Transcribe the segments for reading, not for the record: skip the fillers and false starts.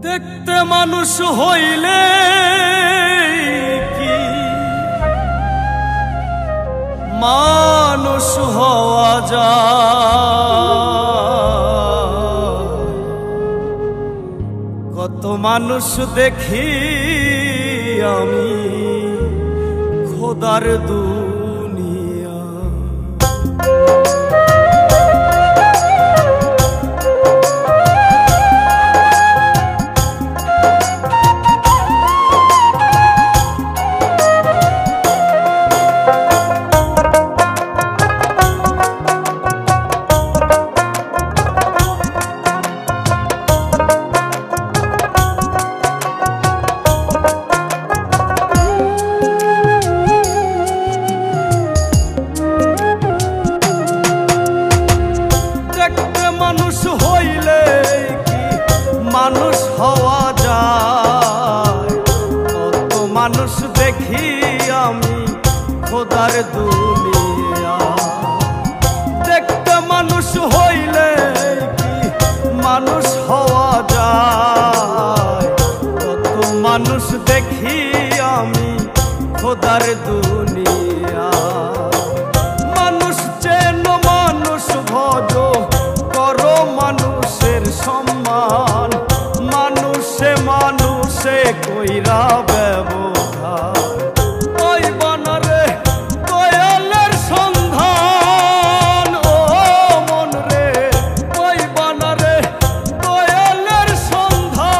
দেখতে মানুষ হইলে কি মানুষ হওয়া যায়? কত মানুষ দেখি আমি খোদার দুনিয়া। মানুষ হইলে কি মানুষ হওয়া যায়? কত মানুষ দেখি আমি খোদার দুনিয়া। দেখতে মানুষ হইলে কি মানুষ হওয়া যায়? কত মানুষ দেখি আমি খোদার দুনিয়া। মানুষ চেন মানুষ ভজ করো মানুষের সম্মান, মানুষে মানুষে কইরা ব্যবহার। ওই বানারে দয়ালের সন্ধান, ও মন রে ওই বানারে দয়ালের সন্ধান।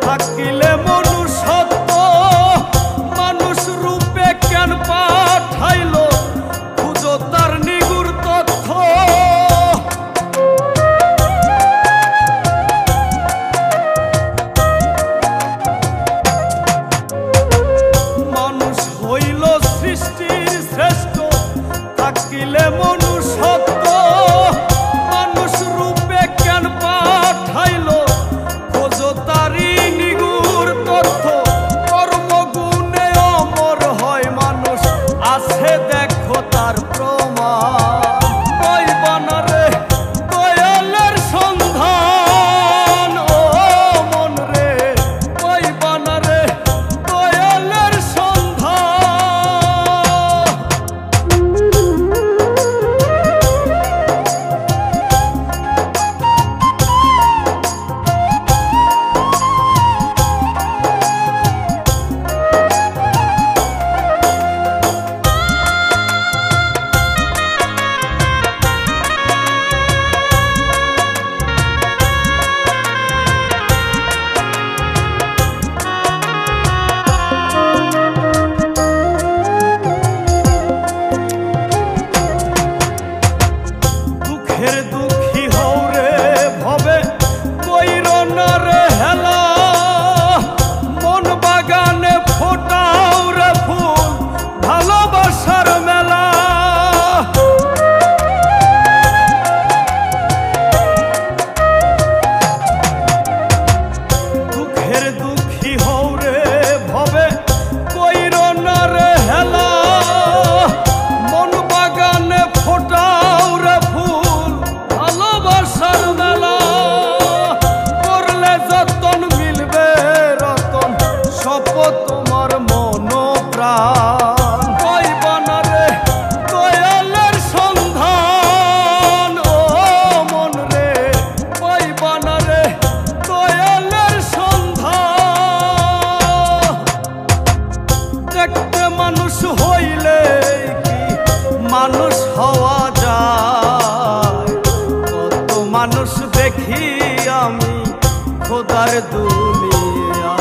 থাকিলে মনুষ্যত্ব মানুষ রূপে কেন পাঠাইল? খুঁজো তার নিগুড় তথ্য। মানুষ হইল সৃষ্টির শ্রেষ্ঠ, থাকিলে মনুষ্যত্ব মানুষ রূপে কেন পাঠাইল? খোঁজো তারি তথ্য। কর্মগুণে অমর হয় মানুষ, আছে দেখো তার প্রমাণ। ওই বানারে দয়ালের সন্ধান, ও মন রে ওই বানারে দয়ালের সন্ধান। দুঃখী হও রে ভবে কইর না রে হেলা, মন বাগানে ফোটাও রে ফুল ভালোবাসার মেলা। দুঃখী হও রে ভবে কইর না রে হেলা, মন বাগানে ফোটাও রে ফুল ভালোবাসার মেলা। করলে যতন মিলবে রতন, শপথ তোমার মন প্রাণ। ওই বানারে দয়ালের সন্ধান, ও মন রে ওই বানারে দয়ালের সন্ধান। দেখতে মানুষ হইলে কি মানুষ হওয়া যায়? কত মানুষ দেখি আমি খোদার দুনিয়া।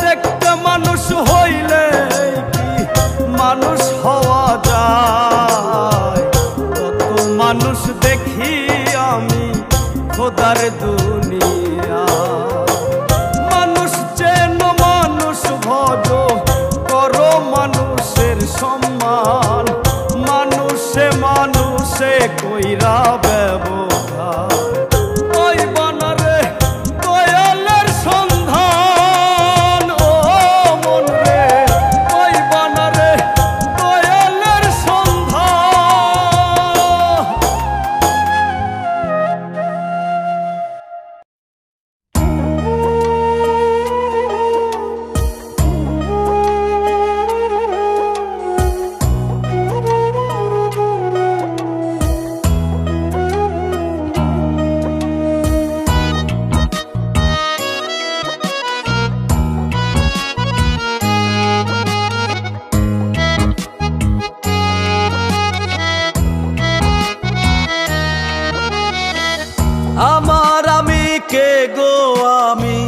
দেখতে মানুষ হইলে কি মানুষ হওয়া হওয়া যায়। কত মানুষ দেখি আমি খোদার দুনিয়া। মানুষ চেন মানুষ ভজ করো মানুষের সম্মান, মানুষে মানুষে কইরা ব্যবহার। ওই বানারে দয়ালের সন্ধান, ও মন রে ওই বানারে দয়ালের সন্ধান। আমার আমি কে গো আমি,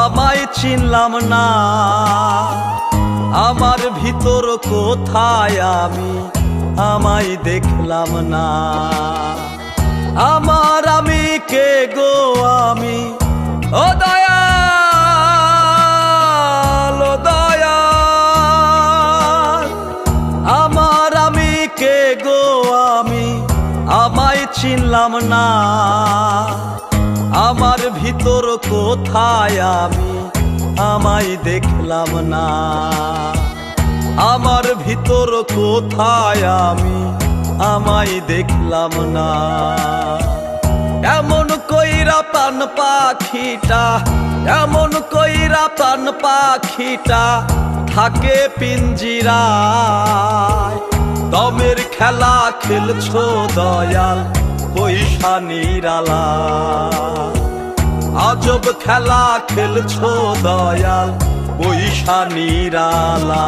আমায় চিনলাম না। আমার ভিতর কোথায় আমি, আমায় দেখলাম না। আমার আমি কে গো আমি, ও দয়াল ও দয়াল। আমার আমি কে গো আমি, আমায় চিনলাম না। আমার ভিতর কোথায় আমি, আমায় দেখলাম না। আমার ভিতর কোথায় আমি, আমায় দেখলাম না। এমন কইরা প্রাণ পাখিটা, এমন কইরা প্রাণ পাখিটা থাকে পিঞ্জিরায়। দমের খেলা খেলছো দয়াল পয়সা নিরালা। আজব খেলা খেলছো দয়াল পয়সা নিরালা।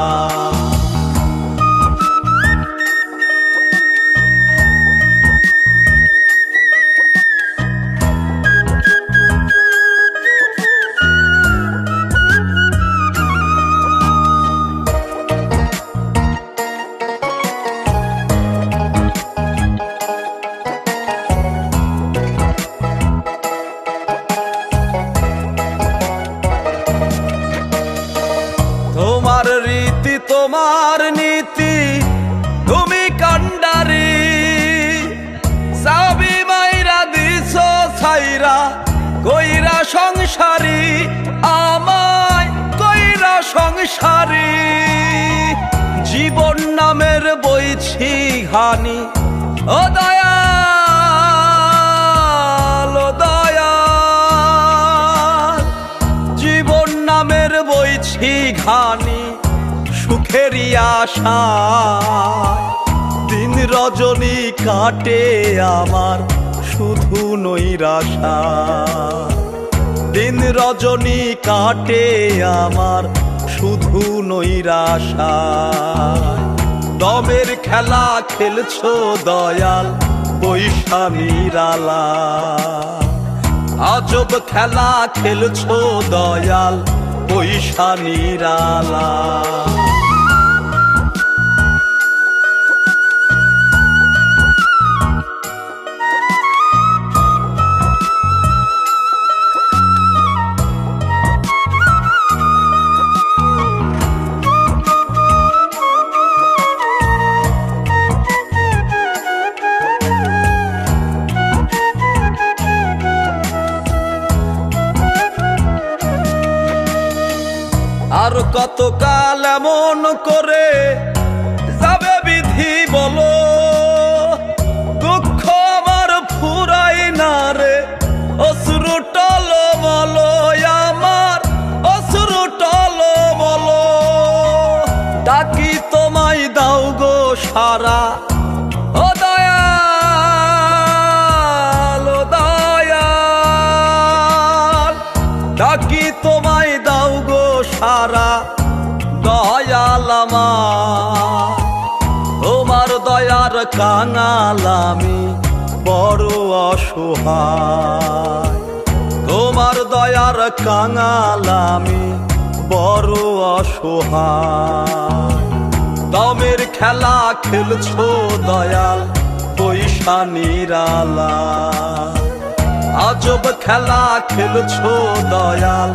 তোমার রীতি তোমার নীতি তুমি কান্ডারি। সাবি মাইরা দিছো ছাইরা কইরা সংসারী, আমায় কইরা সংসারী। জীবন নামের বইছি ঘানি, ও দয়াল ও দয়াল। জীবন নামের বইছি ঘানি সুখেরই আশায়। দিন রজনী কাটে আমার শুধু নৈরাশা। দিন রজনী কাটে আমার শুধু নৈরাশা। দমের খেলা খেলছো দয়াল পয়সা নিরালা। আজব খেলা খেলছো দয়াল পয়সা নিরালা। আর কতকাল এমন করে যাবে বিধি বলো। দুঃখ আমার ফুরাই না রে অশ্রু টলমল। আমার অশ্রু টলমল। ডাকি তোমায় দাও গো সারা, ও দয়াল ও দয়াল। ডাকি তোমায় দাও গো সারা দয়াল আমার। তোমার দয়ার কাঙাল আমি বড় অসহায়। তোমার দয়ার কাঙাল আমি বড় অসহায়। দমের খেলা খেলছো দয়াল পয়সা নিরালা আজব খেলা খেলছো দয়াল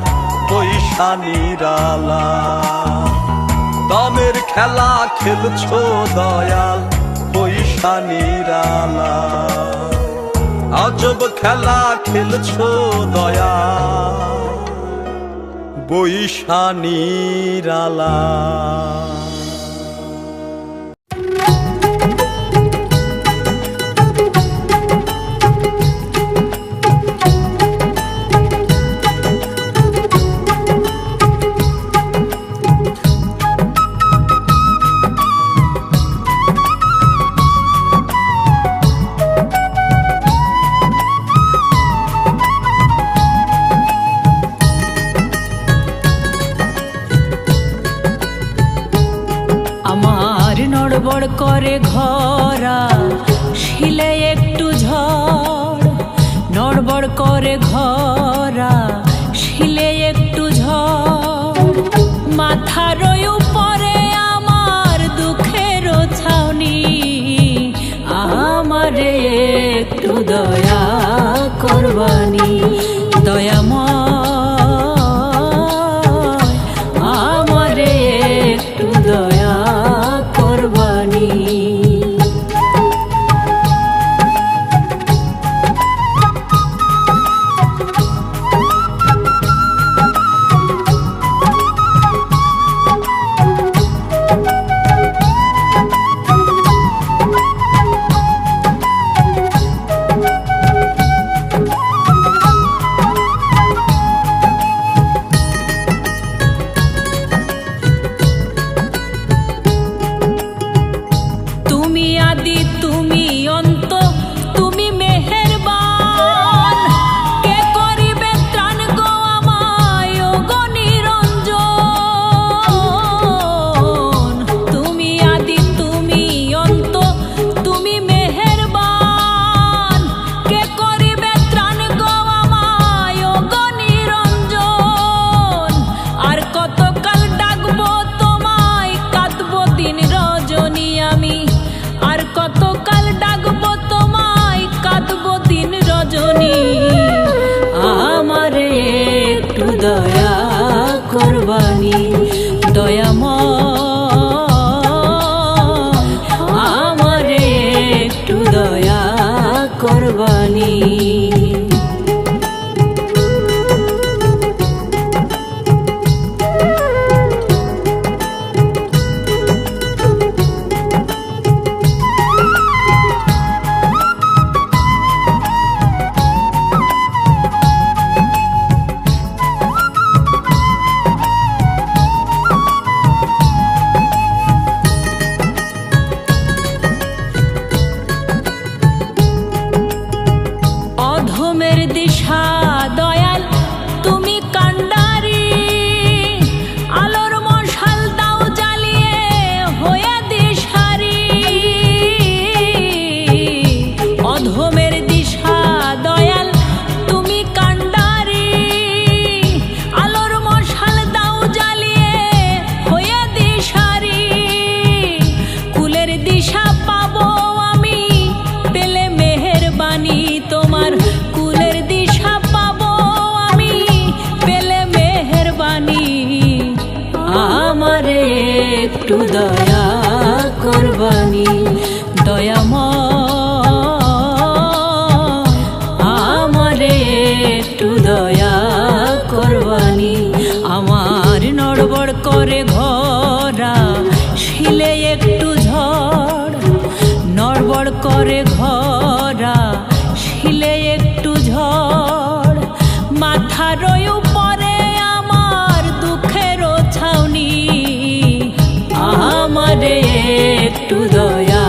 পয়সা নিরালা দমের খেলা খেলছো দয়াল পয়সা নিরালা আজব খেলা খেলছো দয়াল পয়সা নিরালা। নড়বড় করে ঘরা শিলে একটু ঝড়, নড়বড় করে ঘরা শিলে একটু ঝড়, মাথার উপরে আমার দুঃখের ছাউনি, আমারে একটু দয়া করবানি দয়াময়, আমারে একটু দয়া করবানি। আমারে একটু দয়া করবানি দয়াময়, আমারে একটু দয়া করবানি। অধমের দিশা দয়াল তুমি কান্ডারি, আলোর মশাল দাও জ্বালিয়ে হয়ে দিশারি, অধমের দিশা দয়াল তুমি কান্ডারি, আলোর মশাল দাও জ্বালিয়ে হয়ে দিশারি, কুলের দিশা পাবো আমি পেলে মেহেরবানি তোমার, কুলের দিশা পাবো আমি পেলে মেহেরবানি, আমারে একটু দয়া করবানি দয়াময়, আমারে একটু দয়া করবানি। আমার নড়বড় করে ঘরা শিলে একটু ঝড়, নড়বড় করে ঘরা শিলে একটু ঝড়, মাথার উপরে আমার দুঃখের ছাউনি, আমারে একটু দয়া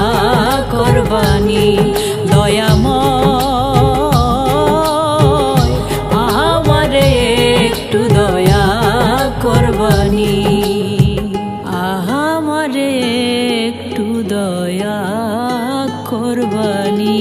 করবানি দয়াময়, আমারে একটু দয়া করবানি, আমারে একটু দয়া করবানি।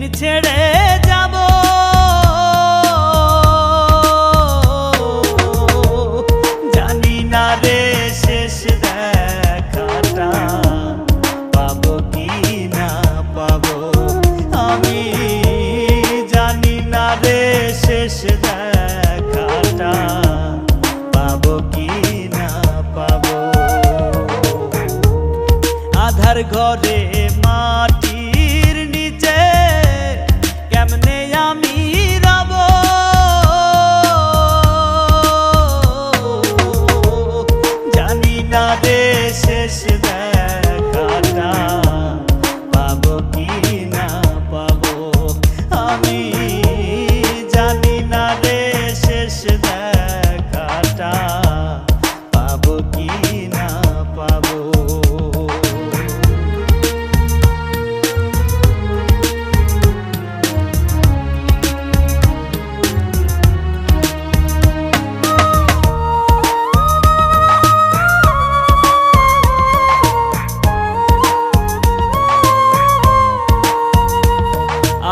একদিন ছেড়ে যাব জানি না রে শেষ দেখাটা পাবো কি না পাবো আমি জানি না রে শেষ দেখাটা পাবো কি না পাবো আধার ঘরে মাটির নিচে কেমনে আমি রব জানি না রে শেষ দেখাটা পাবো কি না পাবো আমি জানি না রে শেষ দেখাটা পাবো কি না পাবো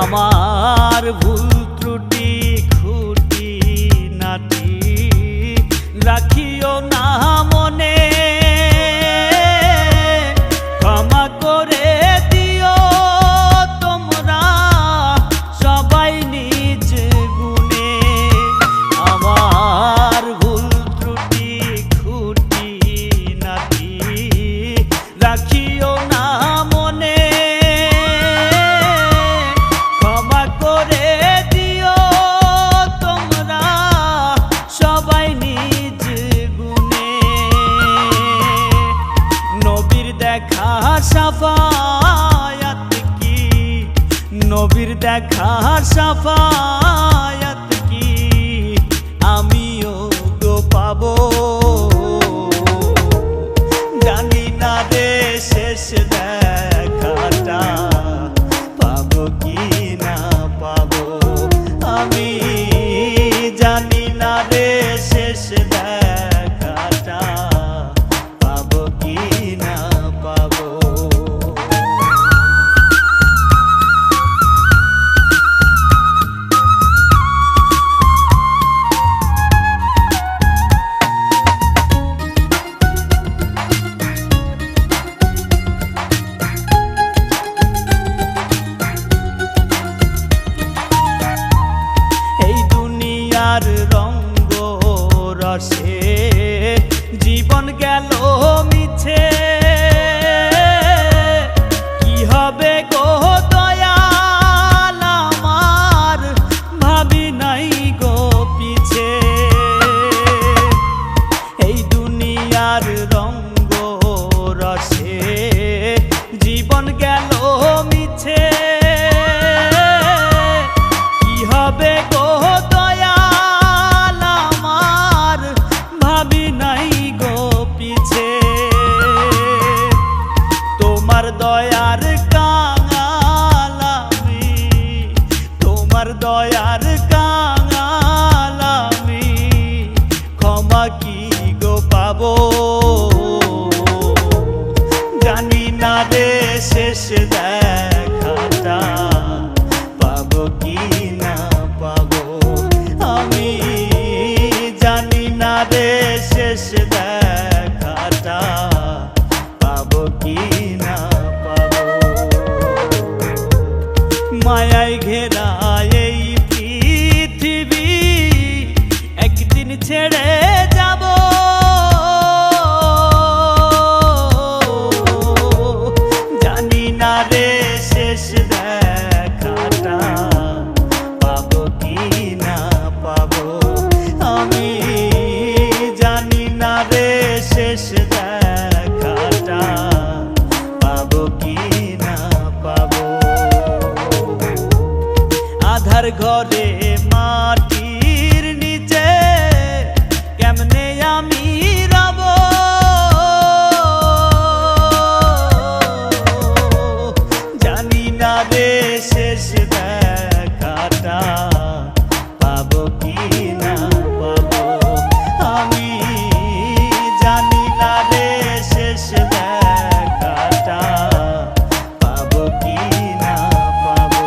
আমার ভুল ত্রুটি খুঁটি নাটি রাখিও না মনে ক্ষমা করে দিও তোমরা সবাই নিজ গুণে আমার ভুল ত্রুটি খুঁটি নাটি রাখিও না মনে ক্ষমা করে দিও তোমরা সবাই নিজ গুণে নবীর দেখা সাফায়াত কি নবীর দেখা সাফায়াত কি আমিও তো পাবো জানি না রে শেষ দেখাটা পাবো কি না পাবো আমি জানি না রে শেষ দেখাটা পাবো কি না পাবো দুনিয়ার রঙ্গ রসে জীবন গেল মিছে কি হবে গো দয়াল আমার ভাবি নাই গো পিছে এই দুনিয়ার রঙ্গ রসে জীবন গেল মিছে কি হবে গো দয়াল আমার ভাবি নাই গো পিছে তোমার দয়ার কাঙাল আমি তোমার দয়ার কাঙাল আমি ক্ষমা কি গো পাবো জানি না রে শেষ দেখাটা পাবো কি না পাবো আমি জানি না রে শেষ দেখাটা পাবো কি না পাবো মায়ায় ঘেরা এই পৃথিবী একদিন ছেড়ে যাব জানি না রে শেষ দেখাটা পাবো কি না পাবো আমি জানি না রে শেষ দেখাটা পাবো কি না পাবো আধার ঘরে মাটির নিচে কেমনে আমি রব জানি না রে শেষ দেখাটা পাবো কি না পাবো আমি জানি না রে শেষ দেখাটা পাবো কি না পাবো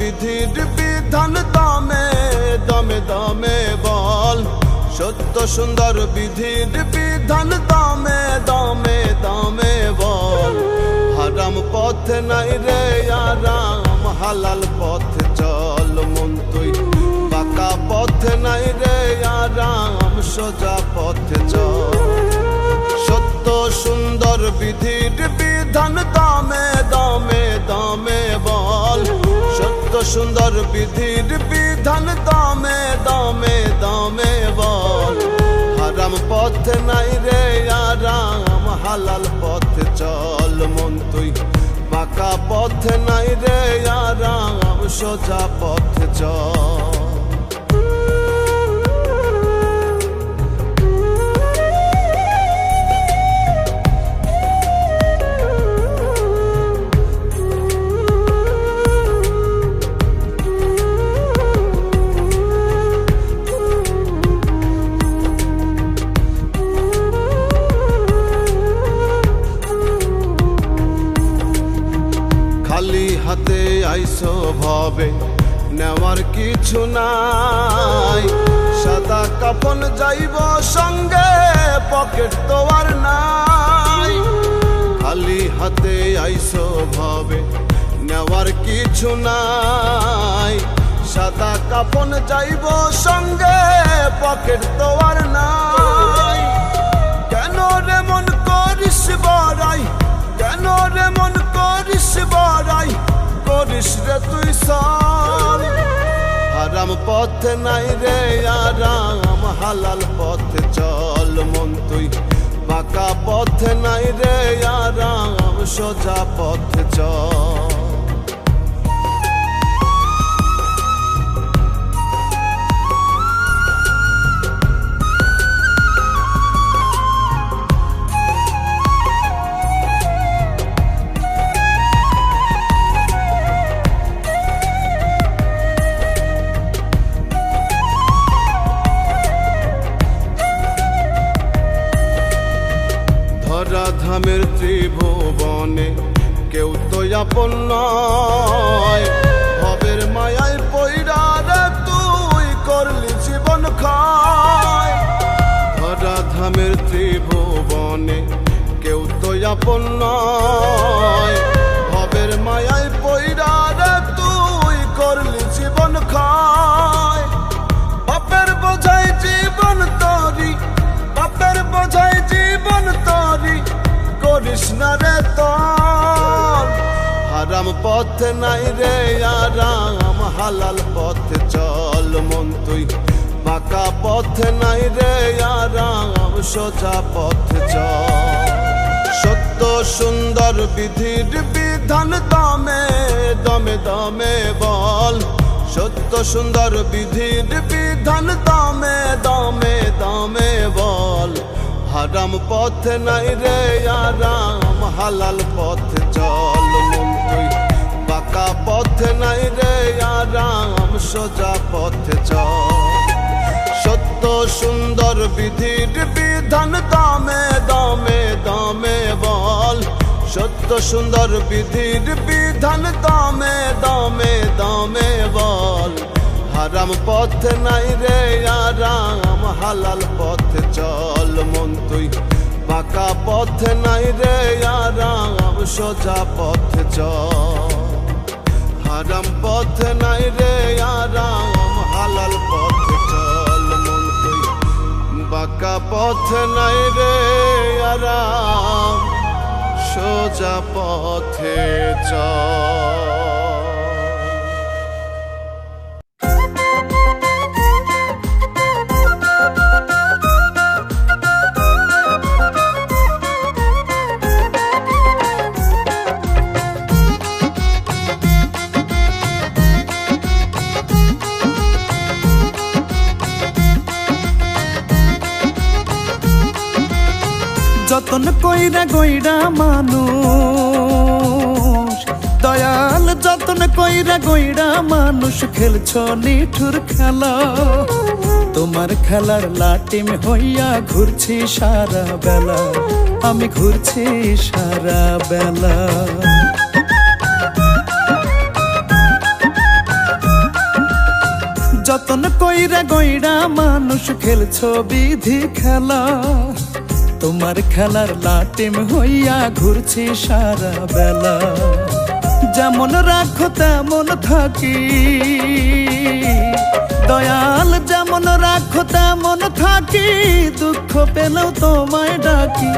বিধির বিধান দামে দামে দামে বল, সত্য সুন্দর বিধির বিধান দামে দামে দামে বল। হারাম পথে নাই রে আরাম, হালাল পথে চল মন তুই, বাঁকা পথে নাই রে আরাম, সোজা পথে চল। সত্য সুন্দর বিধির বিধান দামে দামে দামে বল, সত্য সুন্দর বিধির বিধান দামে দামে দামে বল। হারাম পথে নাই রে আরাম, হালাল পথে চল মন তুই, বাঁকা পথে নাই রে আরাম, সোজা পথে চল। খালি হাতে আইসো ভবে নেওয়ার কিছু নাই, সাদা কাফন যাইব সঙ্গে পকেট তো আর নাই। খালি হাতে আইসো ভবে নেওয়ার কিছু নাই, সাদা কাফন যাইব সঙ্গে পকেট তো আর নাই। কেন রে মন করিস বড়াই, কেন রে মন করিস বড়াই, করিস রে তুই সব। হারাম পথে নাই রে আরাম, হালাল পথে চল মন তুই, বাঁকা পথে নাই রে আরাম, সোজা পথে চল। ধামের ত্রিভুবনে কেউ তো আপন নয়, ভবের মায়ায় পইড়া রে তুই করলি জীবন ক্ষয়। ধরা ধামের ত্রিভুবনে কেউ তো আপন নয়, ভবের মায়ায় পইড়া রে তুই করলি জীবন ক্ষয়। বাপের বোঝাই জীবন তরি, বাপের বোঝাই জীবন তরি, করিস না রে তোর। হারাম পথে নাই রে আরাম, হালাল পথে চল মন তুই, বাঁকা পথে নাই রে আরাম, সোজা পথে চল। সত্য সুন্দর বিধির বিধান দামে দামে দামে বল, সত্য সুন্দর বিধির বিধান দামে দামে দামে বল। হারাম পথে নাই রে আরাম, হালাল পথে চল মন তুই, বাঁকা পথে নাই রে আরাম, সোজা পথে চল। সত্য সুন্দর বিধির বিধান দামে দামে দামে বল, সত্য সুন্দর বিধির বিধান দামে দামে দামে বল। হারাম পথে নাই রে আরাম, হালাল পথে চল মন তুই, বাঁকা পথে নাই রে আরাম, সোজা পথে চল। হারাম পথে নাই রে আরাম, হালাল পথে চল মন তুই, বাঁকা পথে নাই রে আরাম, সোজা পথে চল। যতন কইরা গইরা মানুষ, দয়াল যতন কইরা গইরা মানুষ, খেলছ নিঠুর খেলা। তোমার খেলার লাটিম হইয়া ঘুরছি সারা বেলা, আমি ঘুরছি সারা বেলা। কইরা গইরা মানুষ খেলছো বিধি খেলা, তোমার খেলার লাটিম হইয়া ঘুরছি সারা বেলা। যেমন রাখো তেমন থাকি দয়াল, যেমন রাখো তেমন থাকি, দুঃখ পেলেও তোমায় ডাকি।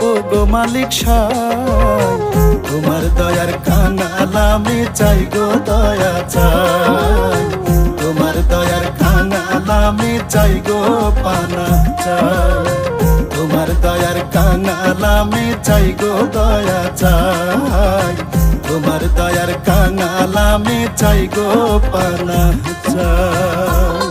ও গো মালিক সাই, তোমার দয়ার কাঙাল আমি চাই গো দয়া চাই, তোমার দয়ার কাঙাল আমি চাই গো পানা চাই, তোমার দয়ার কাঙাল আমি চাই গো দয়া চাই, তোমার দয়ার কাঙাল আমি চাই গো পানা চাই।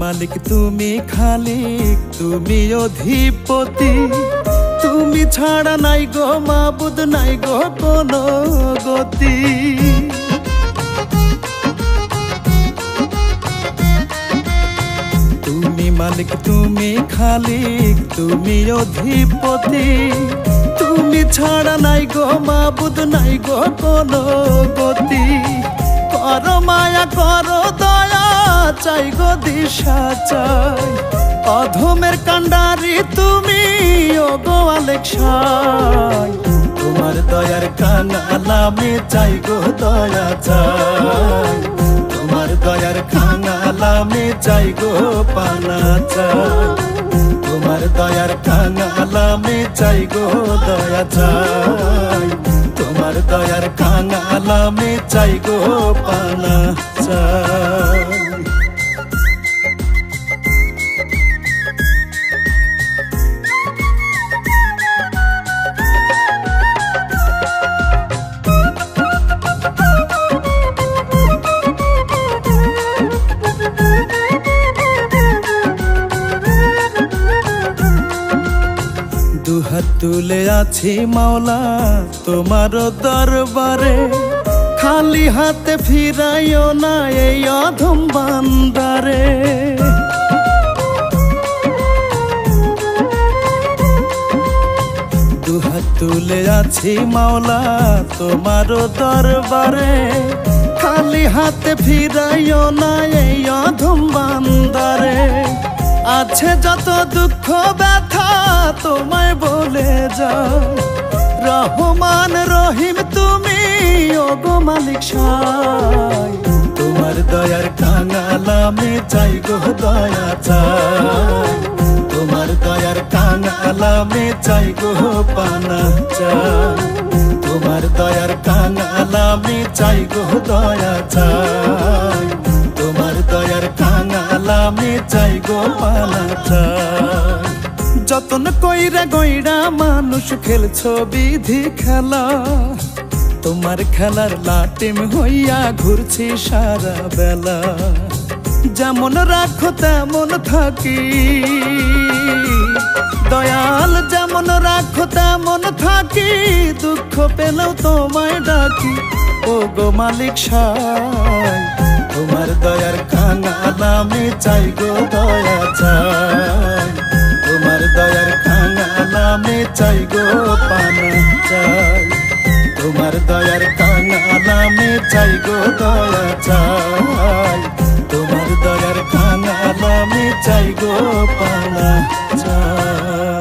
মালিক তুমি খালিক, তুমি অধিপতি, তুমি ছাড়া নাই গো মাবুদ, নাই গো কোনো গতি। তুমি মালিক তুমি খালিক, তুমি অধিপতি, তুমি ছাড়া নাই গো মাবুদ, নাই গো কোনো গতি। করো মায়া করো দয়া চাই গো দিশা চাই, অধমের কান্ডারি তুমি ও গো আলেক সাই, তোমার দয়ার কাঙাল আমি চাই গো দয়া চাই, তোমার দয়ার কাঙাল আমি চাই গো পানা চাই, তোমার দয়ার কাঙাল আমি চাই গো দয়া চাই, তোমার দয়ার কাঙাল আমি চাই গো পানা চাই। দুহাত তুলে আছি মাওলা তোমার দরবারে, খালি হাতে ফিরাইও না এই অধম বান্দারে। দুহাত তুলে আছি মাওলা তোমার দরবারে, খালি হাতে ফিরাইও না এই অধম বান্দারে। আছে যত দুঃখ ব্যথা তোমায় বলে যাও, রহমান রহিম তুমি ও গো মালিক সাই, তোমার দয়ার কাঙাল আমি চাই গো দয়া চাই, তোমার দয়ার কাঙাল আমি চাই গো পানা চাই, তোমার দয়ার কাঙাল আমি চাই গো দয়া চাই, তোমার দয়ার কাঙাল আমি চাই গো পানা চাই। যতন কইরা গইরা মানুষ খেলছো বিধি খেলা, তোমার খেলার লাটিম হইয়া ঘুরছি সারা বেলা। যেমন রাখো তেমন থাকি দয়াল, যেমন রাখো তেমন থাকি, দুঃখ পেলেও তোমায় ডাকি। ও গো মালিক সাই, তোমার দয়ার কাঙাল আমি চাই গো দয়া চাই, তোমার দয়ার কাঙাল আমি চাই গো পানা চাই, তোমার দয়ার কাঙাল আমি চাই গো দয়া চাই, তোমার দয়ার কাঙাল আমি চাই গো পানা চাই।